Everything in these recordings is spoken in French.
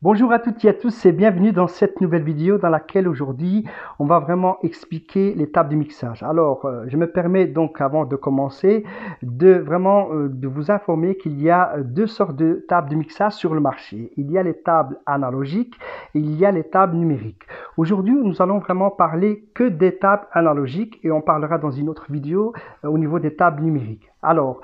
Bonjour à toutes et à tous et bienvenue dans cette nouvelle vidéo dans laquelle aujourd'hui on va vraiment expliquer les tables de mixage. Alors je me permets donc avant de commencer de vous informer qu'il y a deux sortes de tables de mixage sur le marché. Il y a les tables analogiques et il y a les tables numériques. Aujourd'hui nous allons vraiment parler que des tables analogiques et on parlera dans une autre vidéo au niveau des tables numériques. Alors,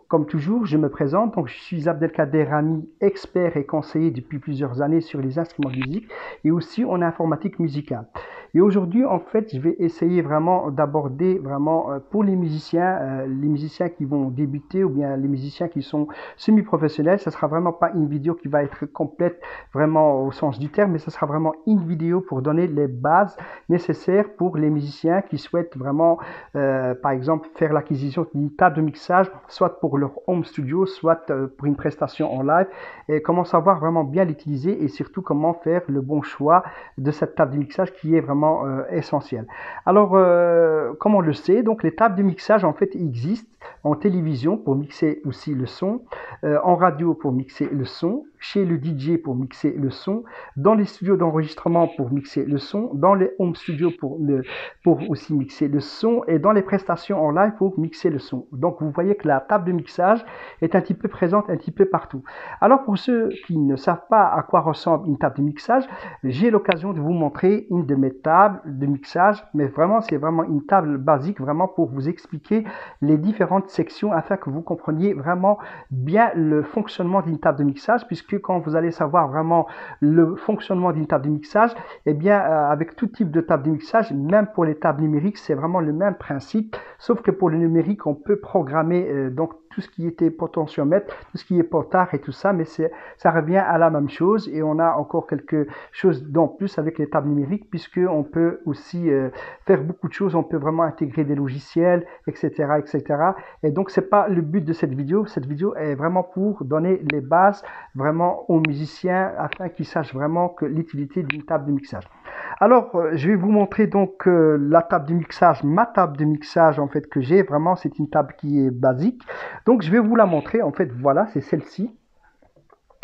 comme toujours, je me présente. Donc, je suis Abdelkader Rami, expert et conseiller depuis plusieurs années sur les instruments de musique et aussi en informatique musicale. Et aujourd'hui, en fait, je vais essayer vraiment d'aborder vraiment pour les musiciens qui vont débuter ou bien les musiciens qui sont semi-professionnels. Ce sera vraiment pas une vidéo qui va être complète vraiment au sens du terme, mais ce sera vraiment une vidéo pour donner les bases nécessaires pour les musiciens qui souhaitent vraiment, par exemple, faire l'acquisition d'une table de mixage, soit pour leur home studio, soit pour une prestation en live, et comment savoir vraiment bien l'utiliser et surtout comment faire le bon choix de cette table de mixage qui est vraiment essentielle. Alors, comme on le sait, donc les tables de mixage en fait existent en télévision pour mixer aussi le son, en radio pour mixer le son, chez le DJ pour mixer le son, dans les studios d'enregistrement pour mixer le son, dans les home studios pour aussi mixer le son et dans les prestations en live pour mixer le son. Donc vous voyez que la table de mixage est un petit peu présente un petit peu partout. Alors pour ceux qui ne savent pas à quoi ressemble une table de mixage, j'ai l'occasion de vous montrer une de mes tables de mixage, mais vraiment c'est vraiment une table basique vraiment pour vous expliquer les différentes sections afin que vous compreniez vraiment bien le fonctionnement d'une table de mixage, puisque quand vous allez savoir vraiment le fonctionnement d'une table de mixage, eh bien avec tout type de table de mixage, même pour les tables numériques, c'est vraiment le même principe, sauf que pour le numérique, on peut programmer donc tout ce qui était potentiomètre, tout ce qui est potard et tout ça, mais ça revient à la même chose et on a encore quelque chose d'en plus avec les tables numériques puisque on peut aussi faire beaucoup de choses, on peut vraiment intégrer des logiciels, etc., etc. Et donc c'est pas le but de cette vidéo. Cette vidéo est vraiment pour donner les bases vraiment aux musiciens afin qu'ils sachent vraiment que l'utilité d'une table de mixage. Alors, je vais vous montrer donc la table de mixage, ma table de mixage en fait que j'ai. Vraiment, c'est une table qui est basique. Donc, je vais vous la montrer. En fait, voilà, c'est celle-ci.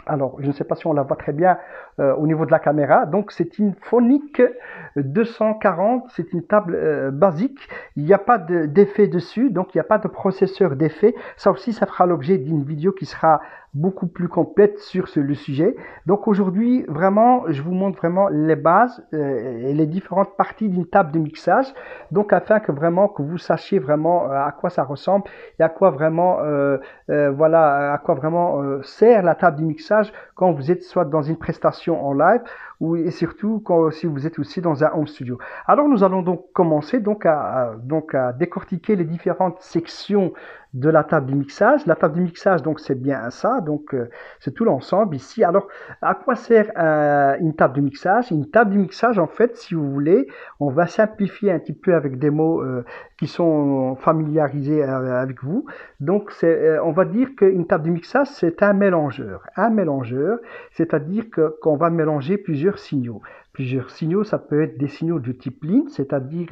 Alors, je ne sais pas si on la voit très bien au niveau de la caméra. Donc, c'est une Phonic 240. C'est une table basique. Il n'y a pas d'effet dessus. Donc, il n'y a pas de processeur d'effet. Ça aussi, ça fera l'objet d'une vidéo qui sera beaucoup plus complète sur le sujet. Donc aujourd'hui, vraiment, je vous montre vraiment les bases et les différentes parties d'une table de mixage. Donc afin que vraiment que vous sachiez vraiment à quoi ça ressemble et à quoi vraiment voilà à quoi vraiment sert la table de mixage quand vous êtes soit dans une prestation en live ou et surtout quand si vous êtes aussi dans un home studio. Alors nous allons donc commencer à décortiquer les différentes sections de la table de mixage. La table de mixage, donc c'est bien ça, donc c'est tout l'ensemble ici. Alors, à quoi sert une table de mixage? Une table de mixage, en fait, si vous voulez, on va simplifier un petit peu avec des mots qui sont familiarisés avec vous. Donc, on va dire qu'une table de mixage, c'est un mélangeur. Un mélangeur, c'est-à-dire qu'on va mélanger plusieurs signaux. Plusieurs signaux, ça peut être des signaux de type ligne, c'est-à-dire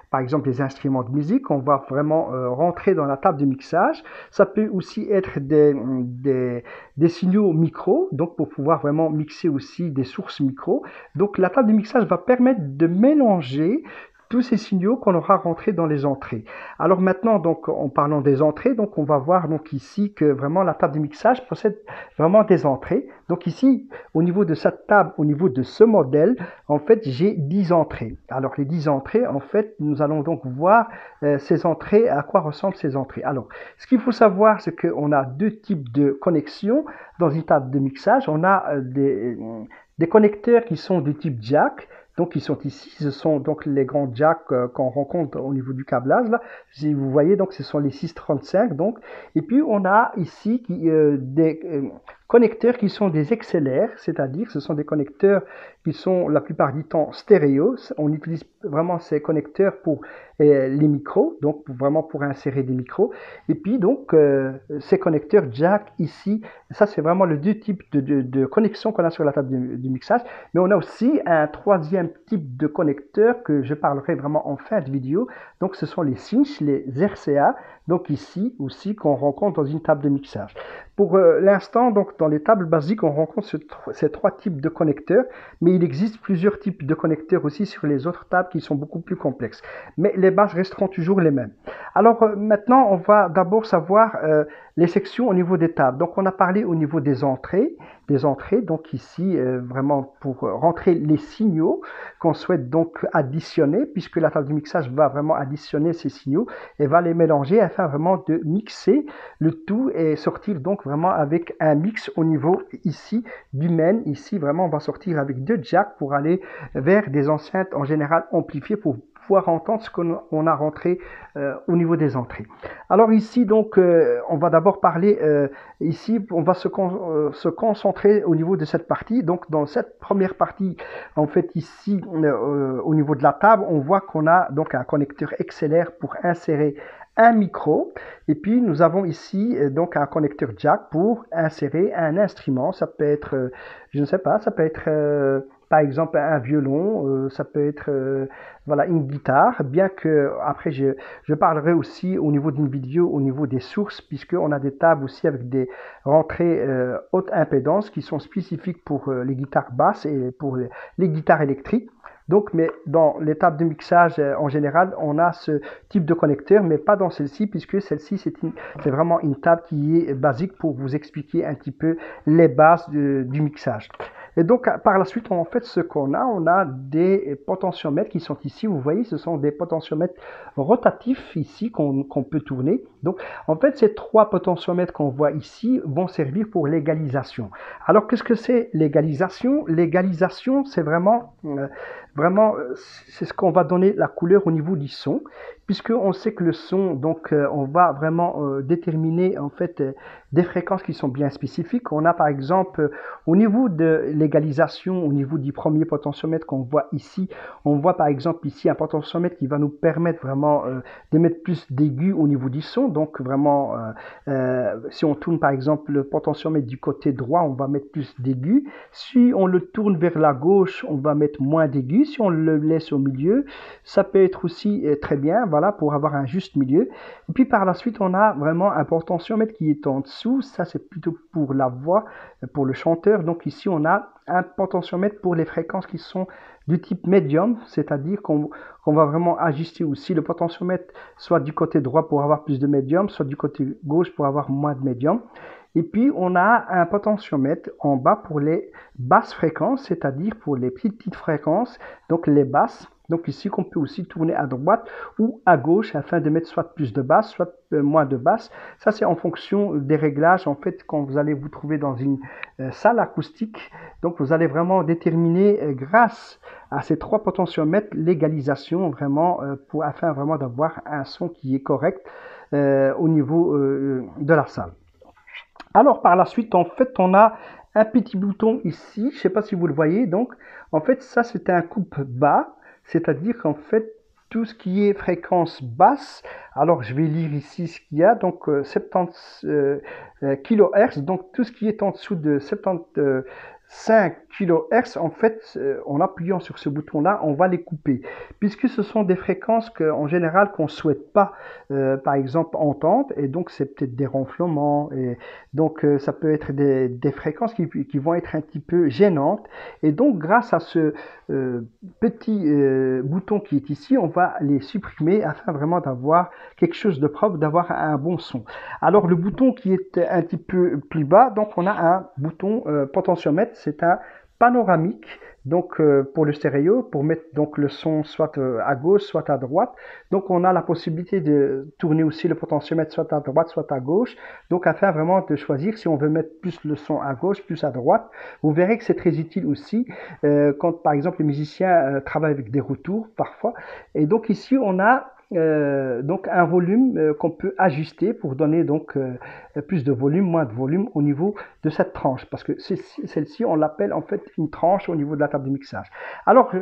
par exemple des instruments de musique, on va vraiment rentrer dans la table de mixage. Ça peut aussi être des signaux micro, donc pour pouvoir vraiment mixer aussi des sources micro. Donc la table de mixage va permettre de mélanger tous ces signaux qu'on aura rentrés dans les entrées. Alors maintenant, donc en parlant des entrées, donc on va voir donc ici que vraiment la table de mixage possède vraiment des entrées. Donc ici, au niveau de cette table, au niveau de ce modèle, en fait, j'ai 10 entrées. Alors les 10 entrées, en fait, nous allons donc voir ces entrées, à quoi ressemblent ces entrées. Alors, ce qu'il faut savoir, c'est qu'on a deux types de connexions dans une table de mixage. On a des connecteurs qui sont du type jack. Donc, ils sont ici, ce sont donc les grands jacks qu'on rencontre au niveau du câblage. Là. Si vous voyez, donc ce sont les 635. Donc. Et puis, on a ici des connecteurs qui sont des XLR, c'est-à-dire ce sont des connecteurs qui sont la plupart du temps stéréo. On utilise vraiment ces connecteurs pour les micros, donc vraiment pour insérer des micros. Et puis donc ces connecteurs jack ici, ça c'est vraiment le deux types de connexion qu'on a sur la table du mixage. Mais on a aussi un troisième type de connecteur que je parlerai vraiment en fin de vidéo. Donc ce sont les cinch, les RCA, donc ici aussi qu'on rencontre dans une table de mixage. Pour l'instant, donc dans les tables basiques, on rencontre ces trois types de connecteurs, mais il existe plusieurs types de connecteurs aussi sur les autres tables qui sont beaucoup plus complexes. Mais les bases resteront toujours les mêmes. Alors maintenant, on va d'abord savoir les sections au niveau des tables. Donc on a parlé au niveau des entrées, donc ici vraiment pour rentrer les signaux qu'on souhaite donc additionner, puisque la table de mixage va vraiment additionner ces signaux et va les mélanger afin vraiment de mixer le tout et sortir donc vraiment avec un mix au niveau ici du main. Ici vraiment on va sortir avec deux jacks pour aller vers des enceintes en général amplifiées pour pouvoir entendre ce qu'on a rentré au niveau des entrées. Alors ici donc on va d'abord parler ici, on va se concentrer au niveau de cette partie. Donc dans cette première partie, en fait ici au niveau de la table, on voit qu'on a donc un connecteur XLR pour insérer un micro, et puis nous avons ici donc un connecteur jack pour insérer un instrument. Ça peut être je ne sais pas, ça peut être par exemple un violon, ça peut être voilà une guitare, bien que après je parlerai aussi au niveau d'une vidéo au niveau des sources, puisque on a des tables aussi avec des rentrées haute impédance qui sont spécifiques pour les guitares basses et pour les guitares électriques. Donc, mais dans les tables de mixage en général, on a ce type de connecteur, mais pas dans celle-ci, puisque celle-ci c'est vraiment une table qui est basique pour vous expliquer un petit peu les bases du mixage. Et donc, par la suite, en fait, ce qu'on a, on a des potentiomètres qui sont ici. Vous voyez, ce sont des potentiomètres rotatifs ici qu'on peut tourner. Donc, en fait, ces trois potentiomètres qu'on voit ici vont servir pour l'égalisation. Alors, qu'est-ce que c'est l'égalisation? L'égalisation, c'est vraiment c'est ce qu'on va donner la couleur au niveau du son, puisque on sait que le son, donc on va vraiment déterminer en fait des fréquences qui sont bien spécifiques. On a par exemple au niveau de l'égalisation, au niveau du premier potentiomètre qu'on voit ici, on voit par exemple ici un potentiomètre qui va nous permettre vraiment de mettre plus d'aigus au niveau du son. Donc vraiment si on tourne par exemple le potentiomètre du côté droit, on va mettre plus d'aigus. Si on le tourne vers la gauche, on va mettre moins d'aigus. Si on le laisse au milieu, ça peut être aussi très bien, voilà, pour avoir un juste milieu. Et puis par la suite, on a vraiment un potentiomètre qui est en dessous. Ça, c'est plutôt pour la voix, pour le chanteur. Donc ici, on a un potentiomètre pour les fréquences qui sont du type médium, c'est-à-dire qu'on va vraiment ajuster aussi le potentiomètre, soit du côté droit pour avoir plus de médium, soit du côté gauche pour avoir moins de médium. Et puis, on a un potentiomètre en bas pour les basses fréquences, c'est-à-dire pour les petites fréquences, donc les basses. Donc ici, qu'on peut aussi tourner à droite ou à gauche afin de mettre soit plus de basses, soit moins de basses. Ça, c'est en fonction des réglages, en fait, quand vous allez vous trouver dans une salle acoustique. Donc, vous allez vraiment déterminer, grâce à ces trois potentiomètres, l'égalisation vraiment, afin vraiment d'avoir un son qui est correct au niveau de la salle. Alors par la suite, en fait, on a un petit bouton ici, je ne sais pas si vous le voyez, donc en fait ça c'est un coupe bas, c'est-à-dire qu'en fait tout ce qui est fréquence basse, alors je vais lire ici ce qu'il y a, donc 70 kHz, donc tout ce qui est en dessous de 75 kHz, en fait, en appuyant sur ce bouton-là, on va les couper, puisque ce sont des fréquences qu'en général qu'on ne souhaite pas, par exemple, entendre, et donc c'est peut-être des ronflements, et donc ça peut être des fréquences qui vont être un petit peu gênantes, et donc grâce à ce petit bouton qui est ici, on va les supprimer afin vraiment d'avoir quelque chose de propre, d'avoir un bon son. Alors le bouton qui est un petit peu plus bas, donc on a un bouton potentiomètre, c'est un panoramique, donc pour le stéréo, pour mettre donc le son soit à gauche, soit à droite. Donc on a la possibilité de tourner aussi le potentiomètre soit à droite, soit à gauche. Donc afin vraiment de choisir si on veut mettre plus le son à gauche, plus à droite. Vous verrez que c'est très utile aussi quand par exemple les musiciens travaillent avec des retours parfois. Et donc ici on a donc un volume qu'on peut ajuster pour donner donc plus de volume, moins de volume au niveau de cette tranche, parce que celle-ci on l'appelle en fait une tranche au niveau de la table de mixage. Alors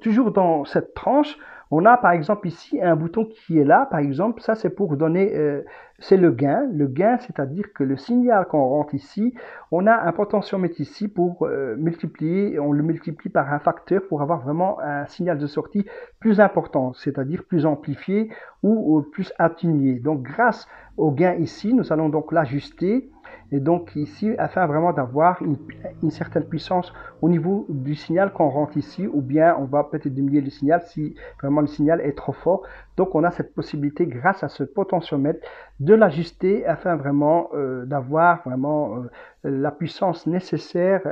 toujours dans cette tranche, on a par exemple ici un bouton qui est là, par exemple, ça c'est pour donner, c'est le gain, c'est-à-dire que le signal qu'on rentre ici, on a un potentiomètre ici pour multiplier, on le multiplie par un facteur pour avoir vraiment un signal de sortie plus important, c'est-à-dire plus amplifié ou plus atténué. Donc grâce au gain ici, nous allons donc l'ajuster. Et donc ici, afin vraiment d'avoir une certaine puissance au niveau du signal qu'on rentre ici, ou bien on va peut-être diminuer le signal si vraiment le signal est trop fort. Donc on a cette possibilité grâce à ce potentiomètre de l'ajuster afin vraiment d'avoir vraiment la puissance nécessaire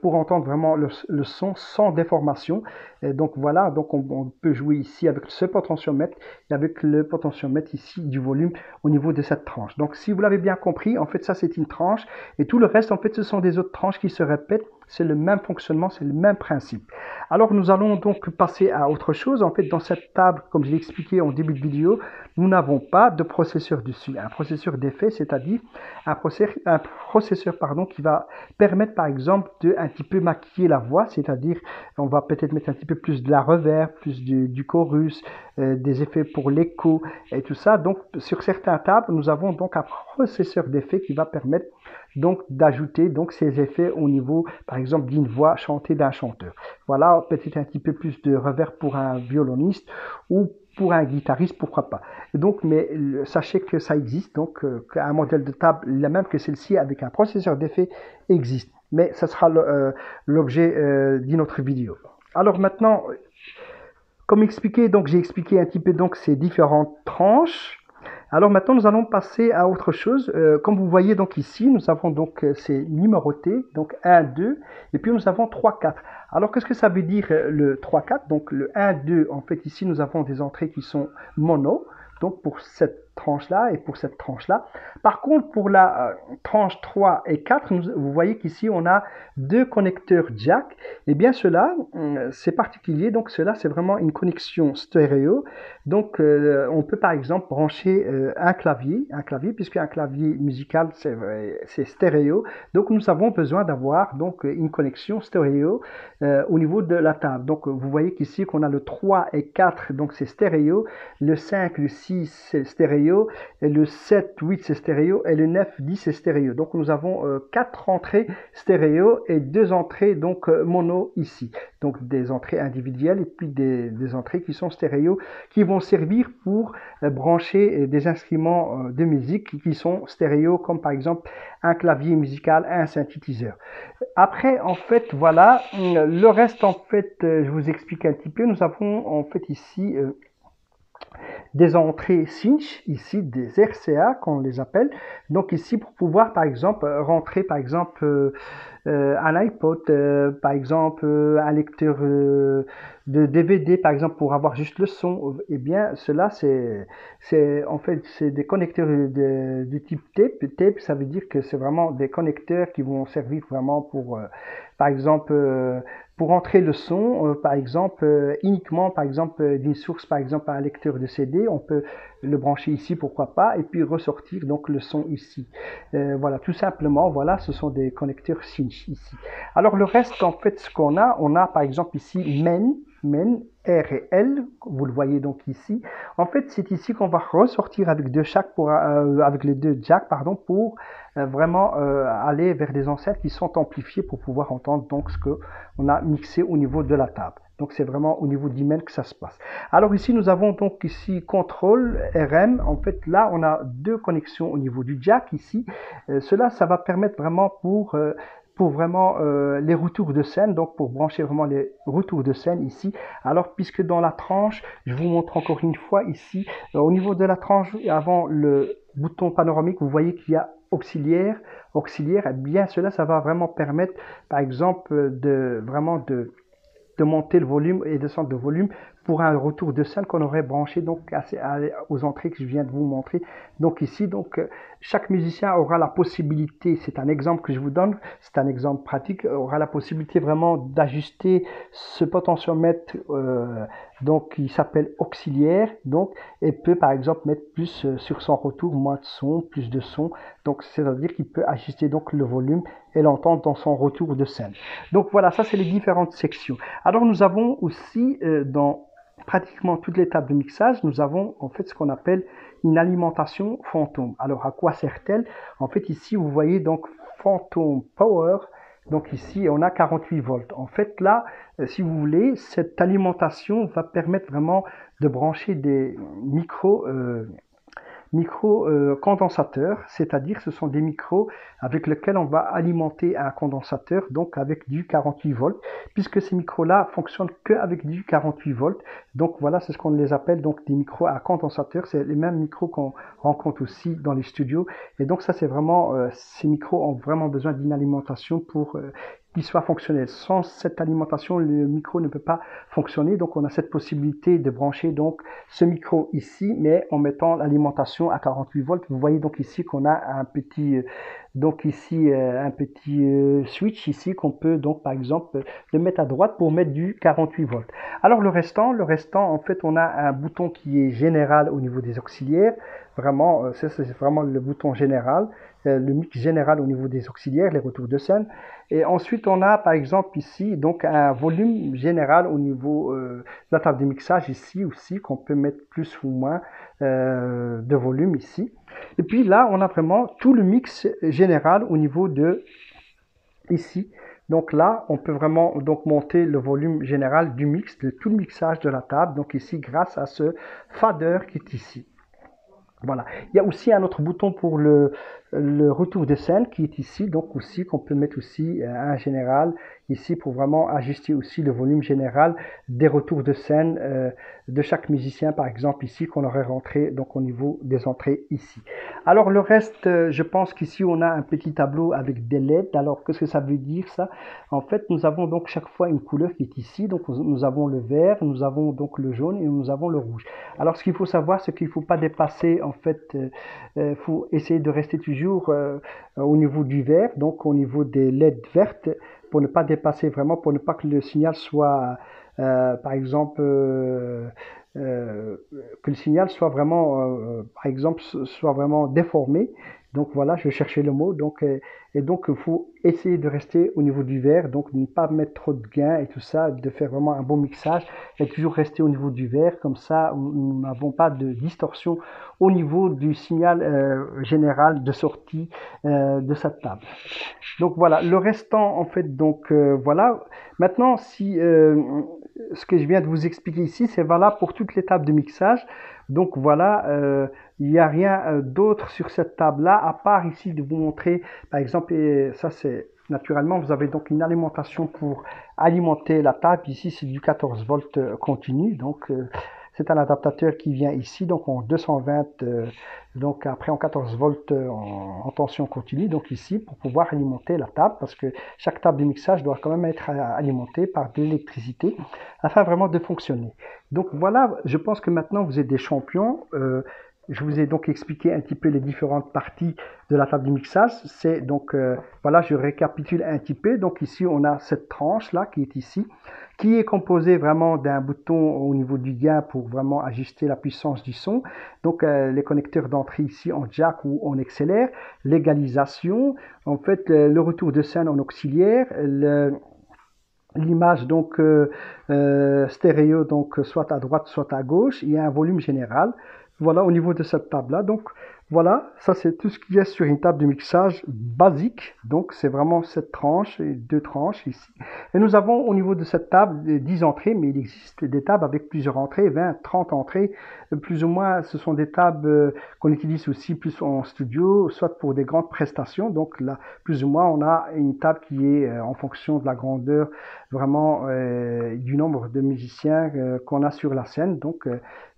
pour entendre vraiment le son sans déformation. Et donc voilà, donc on peut jouer ici avec ce potentiomètre et avec le potentiomètre ici du volume au niveau de cette tranche. Donc si vous l'avez bien compris, en fait ça c'est une tranche et tout le reste en fait ce sont des autres tranches qui se répètent. C'est le même fonctionnement, c'est le même principe. Alors nous allons donc passer à autre chose. En fait dans cette table, comme je l'ai expliqué en début de vidéo, nous n'avons pas de processeur dessus. Un processeur d'effet, c'est-à-dire un processeur qui va permettre par exemple de un petit peu maquiller la voix, c'est-à-dire on va peut-être mettre un petit peu plus de la reverb, plus du chorus, des effets pour l'écho et tout ça. Donc sur certaines tables, nous avons donc un processeur d'effets qui va permettre donc d'ajouter donc ces effets au niveau par exemple d'une voix chantée d'un chanteur. Voilà, peut-être un petit peu plus de reverb pour un violoniste ou pour un guitariste, pourquoi pas. Donc, mais sachez que ça existe, donc qu'un modèle de table, la même que celle-ci avec un processeur d'effet existe. Mais ça sera l'objet d'une autre vidéo. Alors maintenant, comme expliqué, donc j'ai expliqué un petit peu donc ces différentes tranches. Alors maintenant, nous allons passer à autre chose. Comme vous voyez donc ici, nous avons donc c'est numéroté, donc 1, 2, et puis nous avons 3, 4. Alors qu'est-ce que ça veut dire le 3, 4? Donc le 1, 2, en fait ici nous avons des entrées qui sont mono, donc pour cette tranche-là et pour cette tranche-là. Par contre, pour la tranche 3 et 4, vous voyez qu'ici on a deux connecteurs jack. Et bien cela, c'est particulier, donc cela c'est vraiment une connexion stéréo. Donc on peut par exemple brancher un clavier puisque un clavier musical c'est stéréo. Donc nous avons besoin d'avoir donc une connexion stéréo au niveau de la table. Donc vous voyez qu'ici qu'on a le 3 et 4, donc c'est stéréo, le 5, le 6 c'est stéréo, et le 7, 8 c'est stéréo, et le 9, 10 c'est stéréo. Donc nous avons 4 entrées stéréo et 2 entrées donc mono ici. Donc des entrées individuelles et puis des entrées qui sont stéréo, qui vont servir pour brancher des instruments de musique qui sont stéréo, comme par exemple un clavier musical, un synthétiseur. Après, en fait, voilà, le reste, en fait, je vous explique un petit peu. Nous avons en fait ici des entrées cinch, ici des RCA qu'on les appelle. Donc ici pour pouvoir par exemple rentrer par exemple un iPod, par exemple un lecteur de DVD par exemple pour avoir juste le son. Eh bien cela c'est en fait c'est des connecteurs du type tape. Tape ça veut dire que c'est vraiment des connecteurs qui vont servir vraiment pour par exemple pour entrer le son, par exemple, uniquement, par exemple, d'une source, par exemple, un lecteur de CD, on peut le brancher ici, pourquoi pas, et puis ressortir donc le son ici. Voilà, tout simplement, voilà, ce sont des connecteurs cinch ici. Alors le reste, en fait, ce qu'on a, on a par exemple ici main, R et L, vous le voyez donc ici. En fait, c'est ici qu'on va ressortir avec avec les deux jacks, pardon, pour vraiment aller vers des enceintes qui sont amplifiées pour pouvoir entendre donc ce que on a mixé au niveau de la table. Donc c'est vraiment au niveau d'email que ça se passe. Alors ici nous avons donc ici contrôle RM. En fait là on a deux connexions au niveau du jack ici. Cela ça va permettre vraiment pour vraiment les retours de scène, donc pour brancher vraiment les retours de scène ici. Alors puisque dans la tranche, je vous montre encore une fois ici, au niveau de la tranche avant le bouton panoramique, vous voyez qu'il y a auxiliaire, et bien cela ça va vraiment permettre par exemple de monter le volume et descendre le volume pour un retour de scène qu'on aurait branché donc aux entrées que je viens de vous montrer. Donc ici, donc chaque musicien aura la possibilité, c'est un exemple que je vous donne, c'est un exemple pratique, aura la possibilité vraiment d'ajuster ce potentiomètre, donc il s'appelle auxiliaire, donc et peut par exemple mettre plus sur son retour, moins de son, plus de son. Donc c'est-à-dire qu'il peut ajuster donc le volume et l'entendre dans son retour de scène. Donc voilà, ça c'est les différentes sections. Alors nous avons aussi dans pratiquement toutes les tables de mixage, nous avons en fait ce qu'on appelle une alimentation fantôme. Alors à quoi sert-elle? En fait ici vous voyez donc Phantom Power. Donc ici on a 48 volts. En fait là, si vous voulez, cette alimentation va permettre vraiment de brancher des micro-condensateurs, c'est-à-dire ce sont des micros avec lesquels on va alimenter un condensateur, donc avec du 48 volts, puisque ces micros-là fonctionnent qu'avec du 48 volts. Donc voilà, c'est ce qu'on les appelle donc des micros à condensateur. C'est les mêmes micros qu'on rencontre aussi dans les studios. Et donc ça, c'est vraiment, ces micros ont vraiment besoin d'une alimentation pour qu'il soit fonctionnel. Sans cette alimentation, le micro ne peut pas fonctionner. Donc on a cette possibilité de brancher donc ce micro ici, mais en mettant l'alimentation à 48 volts. Vous voyez donc ici qu'on a un petit switch ici qu'on peut donc par exemple le mettre à droite pour mettre du 48 volts. Alors le restant en fait on a un bouton qui est général au niveau des auxiliaires. Vraiment, c'est vraiment le bouton général, le mix général au niveau des auxiliaires, les retours de scène. Et ensuite, on a par exemple ici donc un volume général au niveau de la table de mixage ici aussi, qu'on peut mettre plus ou moins de volume ici. Et puis là, on a vraiment tout le mix général au niveau de ici. Donc là, on peut vraiment donc monter le volume général du mix, de tout le mixage de la table. Donc ici, grâce à ce fader qui est ici. Voilà. Il y a aussi un autre bouton pour le retour de scène qui est ici, donc aussi qu'on peut mettre aussi un général ici pour vraiment ajuster aussi le volume général des retours de scène de chaque musicien, par exemple ici qu'on aurait rentré donc au niveau des entrées ici. Alors le reste, je pense qu'ici on a un petit tableau avec des LED. Alors qu'est-ce que ça veut dire ça? En fait, nous avons donc chaque fois une couleur qui est ici. Donc nous avons le vert, nous avons donc le jaune et nous avons le rouge. Alors ce qu'il faut savoir, c'est qu'il ne faut pas dépasser, en fait, faut essayer de rester toujours au niveau du vert, donc au niveau des LED vertes, pour ne pas dépasser vraiment, pour ne pas que le signal soit, par exemple, que le signal soit vraiment, par exemple, soit vraiment déformé. Donc voilà, je cherchais le mot. Donc, et donc, il faut essayer de rester au niveau du vert, donc ne pas mettre trop de gain et tout ça, de faire vraiment un bon mixage et toujours rester au niveau du vert. Comme ça, nous n'avons pas de distorsion au niveau du signal général de sortie de cette table. Donc voilà, le restant en fait, donc voilà. Maintenant, si ce que je viens de vous expliquer ici, c'est valable pour toutes les tables de mixage. Donc voilà, il n'y a rien d'autre sur cette table-là, à part ici de vous montrer, par exemple, et ça c'est naturellement, vous avez donc une alimentation pour alimenter la table. Ici, c'est du 14 volts continu, donc c'est un adaptateur qui vient ici, donc en 220, donc après en 14 volts en tension continue, donc ici, pour pouvoir alimenter la table, parce que chaque table de mixage doit quand même être alimentée par de l'électricité, afin vraiment de fonctionner. Donc voilà, je pense que maintenant vous êtes des champions. Je vous ai donc expliqué un petit peu les différentes parties de la table de mixage. C'est donc, voilà, je récapitule un petit peu. Donc ici, on a cette tranche-là qui est ici, qui est composée vraiment d'un bouton au niveau du gain pour vraiment ajuster la puissance du son. Donc les connecteurs d'entrée ici en jack ou en XLR, l'égalisation, en fait le retour de scène en auxiliaire, l'image donc stéréo, donc soit à droite soit à gauche, il y a un volume général. Voilà au niveau de cette table là. Donc voilà, ça c'est tout ce qu'il y a sur une table de mixage basique. Donc c'est vraiment cette tranche et deux tranches ici. Et nous avons au niveau de cette table 10 entrées, mais il existe des tables avec plusieurs entrées, 20, 30 entrées. Plus ou moins, ce sont des tables qu'on utilise aussi plus en studio, soit pour des grandes prestations. Donc là, plus ou moins, on a une table qui est en fonction de la grandeur vraiment du nombre de musiciens qu'on a sur la scène. Donc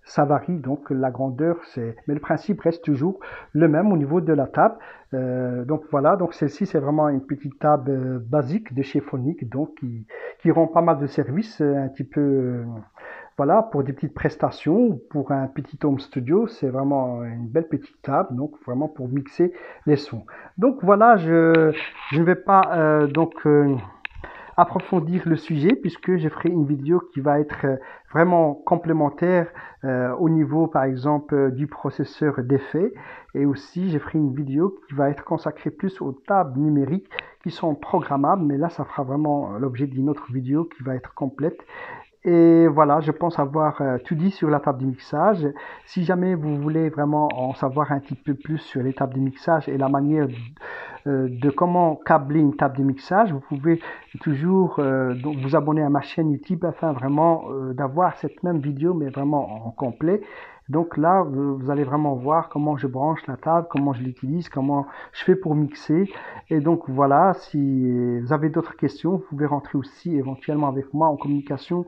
ça varie, donc la grandeur, mais le principe reste toujours le même au niveau de la table. Donc voilà, donc celle-ci c'est vraiment une petite table basique de chez Phonic, donc qui rend pas mal de services, un petit peu voilà, pour des petites prestations, pour un petit home studio, c'est vraiment une belle petite table, donc vraiment pour mixer les sons. Donc voilà, je ne vais pas approfondir le sujet puisque je ferai une vidéo qui va être vraiment complémentaire au niveau par exemple du processeur d'effet, et aussi je ferai une vidéo qui va être consacrée plus aux tables numériques qui sont programmables, mais là ça fera vraiment l'objet d'une autre vidéo qui va être complète. Et voilà, je pense avoir tout dit sur la table de mixage. Si jamais vous voulez vraiment en savoir un petit peu plus sur les tables de mixage et la manière de comment câbler une table de mixage, vous pouvez toujours donc vous abonner à ma chaîne YouTube afin vraiment d'avoir cette même vidéo mais vraiment en complet. Donc là, vous allez vraiment voir comment je branche la table, comment je l'utilise, comment je fais pour mixer. Et donc voilà, si vous avez d'autres questions, vous pouvez rentrer aussi éventuellement avec moi en communication,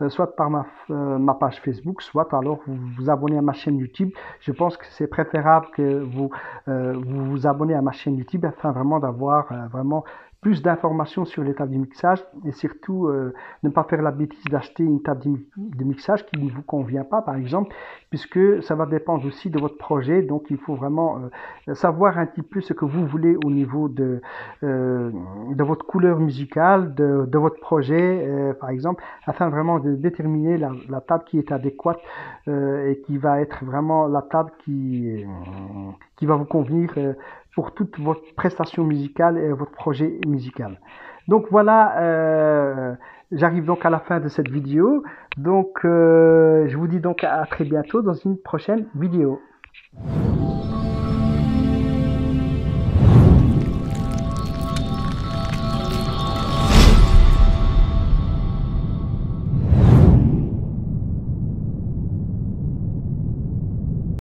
soit par ma page Facebook, soit alors vous vous abonnez à ma chaîne YouTube. Je pense que c'est préférable que vous vous abonnez à ma chaîne YouTube afin vraiment d'avoir vraiment plus d'informations sur les tables de mixage, et surtout ne pas faire la bêtise d'acheter une table de mixage qui ne vous convient pas par exemple, puisque ça va dépendre aussi de votre projet. Donc il faut vraiment savoir un petit peu ce que vous voulez au niveau de votre couleur musicale, de votre projet par exemple, afin vraiment de déterminer la table qui est adéquate et qui va être vraiment la table qui va vous convenir pour toute votre prestation musicale et votre projet musical. Donc voilà, j'arrive donc à la fin de cette vidéo. Donc je vous dis donc à très bientôt dans une prochaine vidéo.